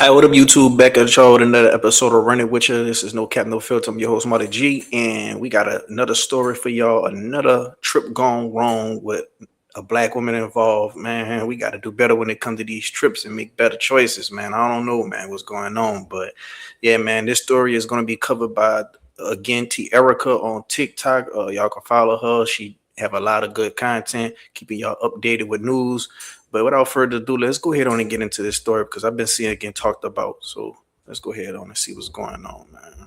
Hi, what up, YouTube? Back at y'all with another episode of Run It With You. This is No Cap, No Filter. I'm your host, Marty G, and we got another story for y'all. Another trip gone wrong with a black woman involved. Man, we got to do better when it comes to these trips and make better choices, man. I don't know, man, what's going on, but yeah, man, this story is going to be covered by again T Erica on TikTok. Y'all can follow her. She have a lot of good content, keeping y'all updated with news. But without further ado, let's go ahead on and get into this story because I've been seeing it getting talked about. So let's go ahead on and see what's going on, man.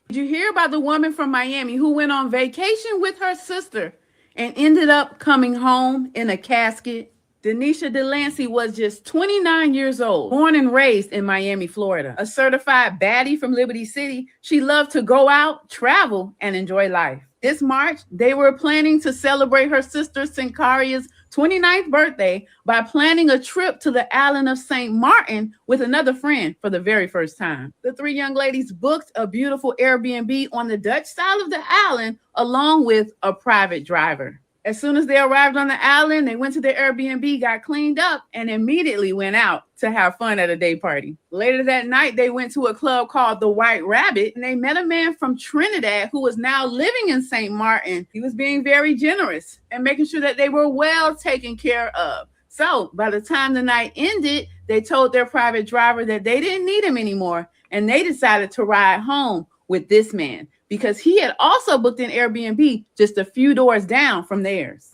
Did you hear about the woman from Miami who went on vacation with her sister and ended up coming home in a casket? Denisha Delancey was just 29 years old, born and raised in Miami, Florida. A certified baddie from Liberty City, she loved to go out, travel, and enjoy life. This March, they were planning to celebrate her sister Sincaria's 29th birthday by planning a trip to the island of St. Martin with another friend for the very first time. The three young ladies booked a beautiful Airbnb on the Dutch side of the island along with a private driver. As soon as they arrived on the island, they went to their Airbnb, got cleaned up, and immediately went out to have fun at a day party. Later that night, they went to a club called the White Rabbit, and they met a man from Trinidad who was now living in St. Martin. He was being very generous and making sure that they were well taken care of. So by the time the night ended, they told their private driver that they didn't need him anymore, and they decided to ride home with this man, because he had also booked an Airbnb just a few doors down from theirs.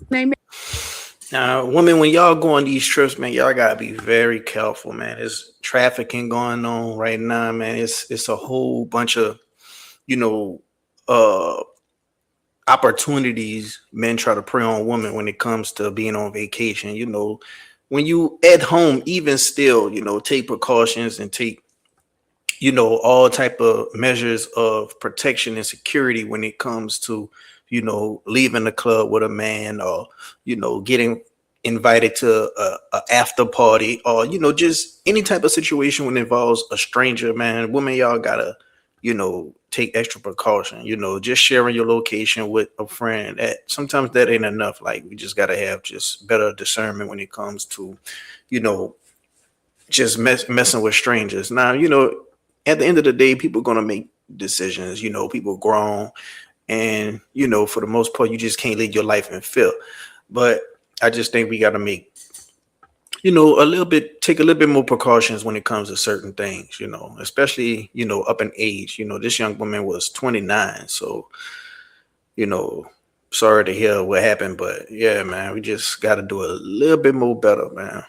Now, women, when y'all go on these trips, man, y'all gotta be very careful, man. There's trafficking going on right now, man. It's a whole bunch of, you know, opportunities men try to prey on women when it comes to being on vacation. You know, when you at home, even still, you know, take precautions and take, you know, all type of measures of protection and security when it comes to, you know, leaving the club with a man, or, you know, getting invited to a after party, or, you know, just any type of situation when it involves a stranger. Man, women, y'all gotta, you know, take extra precaution. You know, just sharing your location with a friend, that sometimes that ain't enough. Like, we just gotta have just better discernment when it comes to, you know, just messing with strangers. Now, you know, at the end of the day, people are gonna make decisions. You know, people grown, and you know, for the most part, you just can't live your life in fear. But I just think we got to make, you know, take a little bit more precautions when it comes to certain things. You know, especially, you know, up in age. You know, this young woman was 29, so, you know, sorry to hear what happened, but yeah, man, we just got to do a little bit more better, man.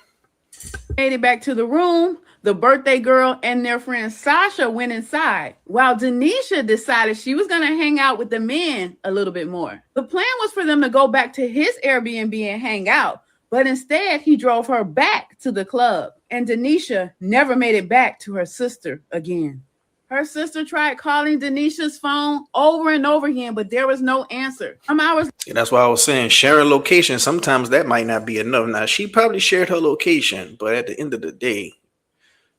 Made it back to the room. The birthday girl and their friend Sasha went inside, while Denisha decided she was going to hang out with the men a little bit more. The plan was for them to go back to his Airbnb and hang out, but instead he drove her back to the club, and Denisha never made it back to her sister again. Her sister tried calling Denisha's phone over and over again, but there was no answer. Some hours. And that's why I was saying sharing location. Sometimes that might not be enough. Now, she probably shared her location, but at the end of the day,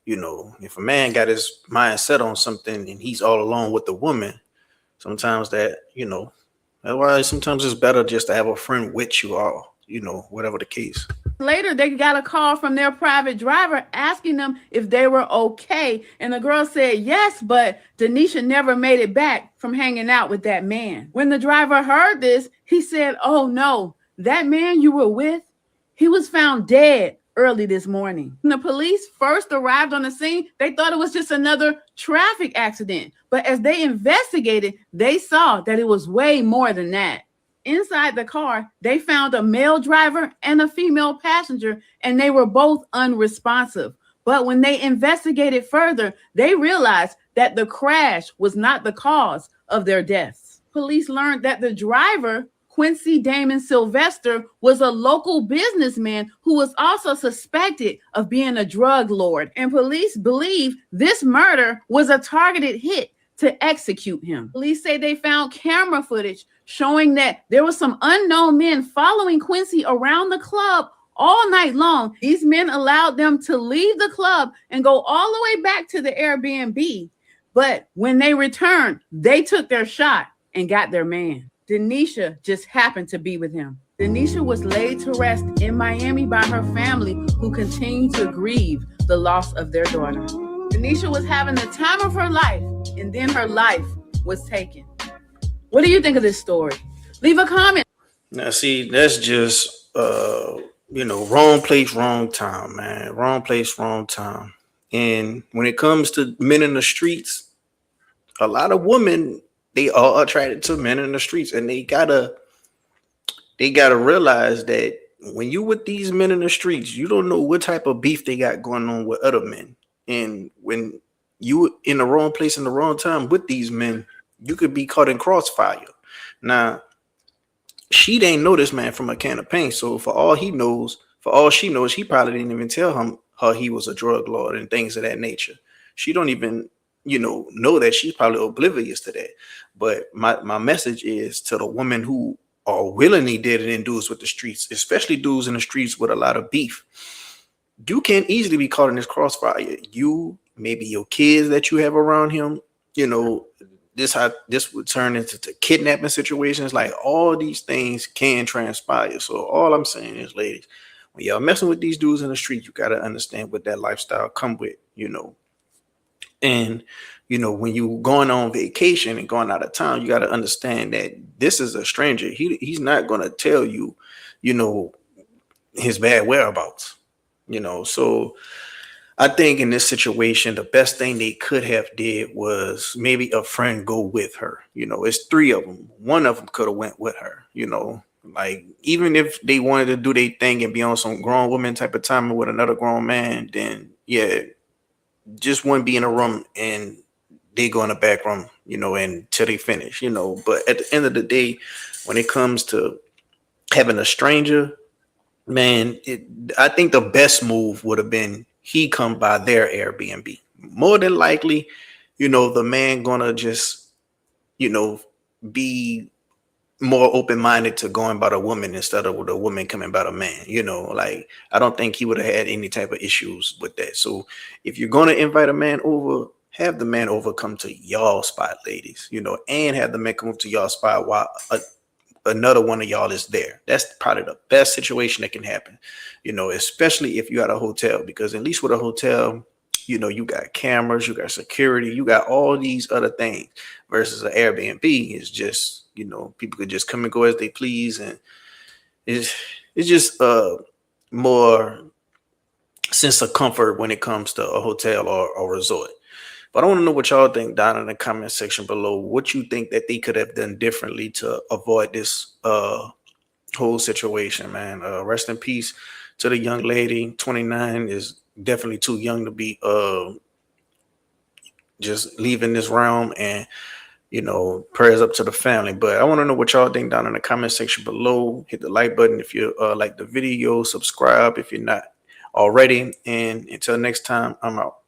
you know, if a man got his mind set on something and he's all alone with the woman, sometimes that, you know, that's why sometimes it's better just to have a friend with you, all, you know, whatever the case. Later, they got a call from their private driver asking them if they were okay. And the girl said yes, but Denisha never made it back from hanging out with that man. When the driver heard this, he said, "Oh no, that man you were with, he was found dead early this morning." When the police first arrived on the scene, they thought it was just another traffic accident. But as they investigated, they saw that it was way more than that. Inside the car, they found a male driver and a female passenger, and they were both unresponsive. But when they investigated further, they realized that the crash was not the cause of their deaths. Police learned that the driver, Quincy Damon Sylvester, was a local businessman who was also suspected of being a drug lord, and police believe this murder was a targeted hit to execute him. Police say they found camera footage showing that there were some unknown men following Quincy around the club all night long. These men allowed them to leave the club and go all the way back to the Airbnb. But when they returned, they took their shot and got their man. Denisha just happened to be with him. Denisha was laid to rest in Miami by her family, who continued to grieve the loss of their daughter. Denisha was having the time of her life, and then her life was taken. What do you think of this story? Leave a comment. Now, see, that's just wrong place, wrong time, man. Wrong place, wrong time. And when it comes to men in the streets, a lot of women, they are attracted to men in the streets, and they gotta realize that when you with these men in the streets, you don't know what type of beef they got going on with other men. And when you in the wrong place in the wrong time with these men, you could be caught in crossfire. Now, she didn't know this man from a can of paint. So for all she knows, he probably didn't even tell him how he was a drug lord and things of that nature. She don't even, know that. She's probably oblivious to that. But my message is to the women who are willingly dead in dudes with the streets, especially dudes in the streets with a lot of beef. You can easily be caught in this crossfire. You, maybe your kids that you have around him, you know, this would turn into kidnapping situations. Like, all these things can transpire. So all I'm saying is, ladies, when y'all messing with these dudes in the street, you gotta understand what that lifestyle come with. And when you going on vacation and going out of town, you gotta understand that this is a stranger. He's not gonna tell you, you know, his bad whereabouts. So I think in this situation, the best thing they could have did was maybe a friend go with her. It's three of them. One of them could have went with her. Like, even if they wanted to do their thing and be on some grown woman type of time with another grown man, then yeah, just one be in a room and they go in the back room, until they finish. But at the end of the day, when it comes to having a stranger, man, I think the best move would have been he come by their Airbnb. More than likely, the man gonna just, be more open-minded to going by the woman instead of the woman coming by the man. Like, I don't think he would have had any type of issues with that. So if you're gonna invite a man over, have the man over come to y'all spot, ladies, and have the man come up to y'all spot while another one of y'all is there. That's probably the best situation that can happen, especially if you're at a hotel, because at least with a hotel, you got cameras, you got security, you got all these other things, versus an Airbnb is just, people could just come and go as they please. And it's just more sense of comfort when it comes to a hotel or a resort. But I want to know what y'all think down in the comment section below. What you think that they could have done differently to avoid this whole situation, man. Rest in peace to the young lady. 29 is definitely too young to be just leaving this realm. And prayers up to the family. But I want to know what y'all think down in the comment section below. Hit the like button if you like the video. Subscribe if you're not already. And until next time, I'm out.